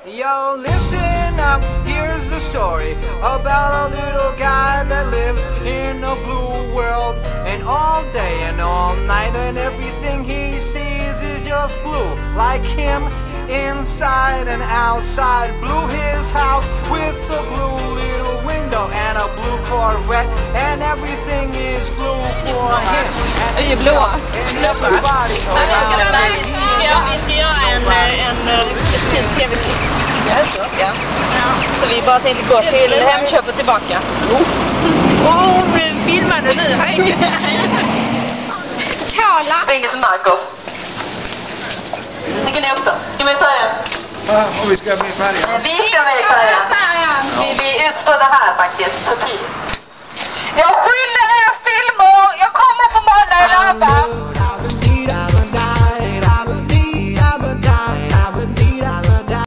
Yo, listen up, here's the story about a little guy that lives in a blue world. And all day and all night and everything he sees is just blue. Like him, inside and outside. Blue his house with a blue little window and a blue Corvette. And everything is blue for him. And Är blå. and everybody around him. Inte jag en tv-klipp. Ja. Så vi bara tänkte gå till Hemköp och tillbaka. Vi filmade nu, hej! Kola! Ringer till Marco. Tycker ni också? Ska vi färja? Ja, och vi ska med färjan. Vi ska med färjan. Vi utstår det här faktiskt. Jag skyller er filmer! Jag kommer på måndag i Lördag!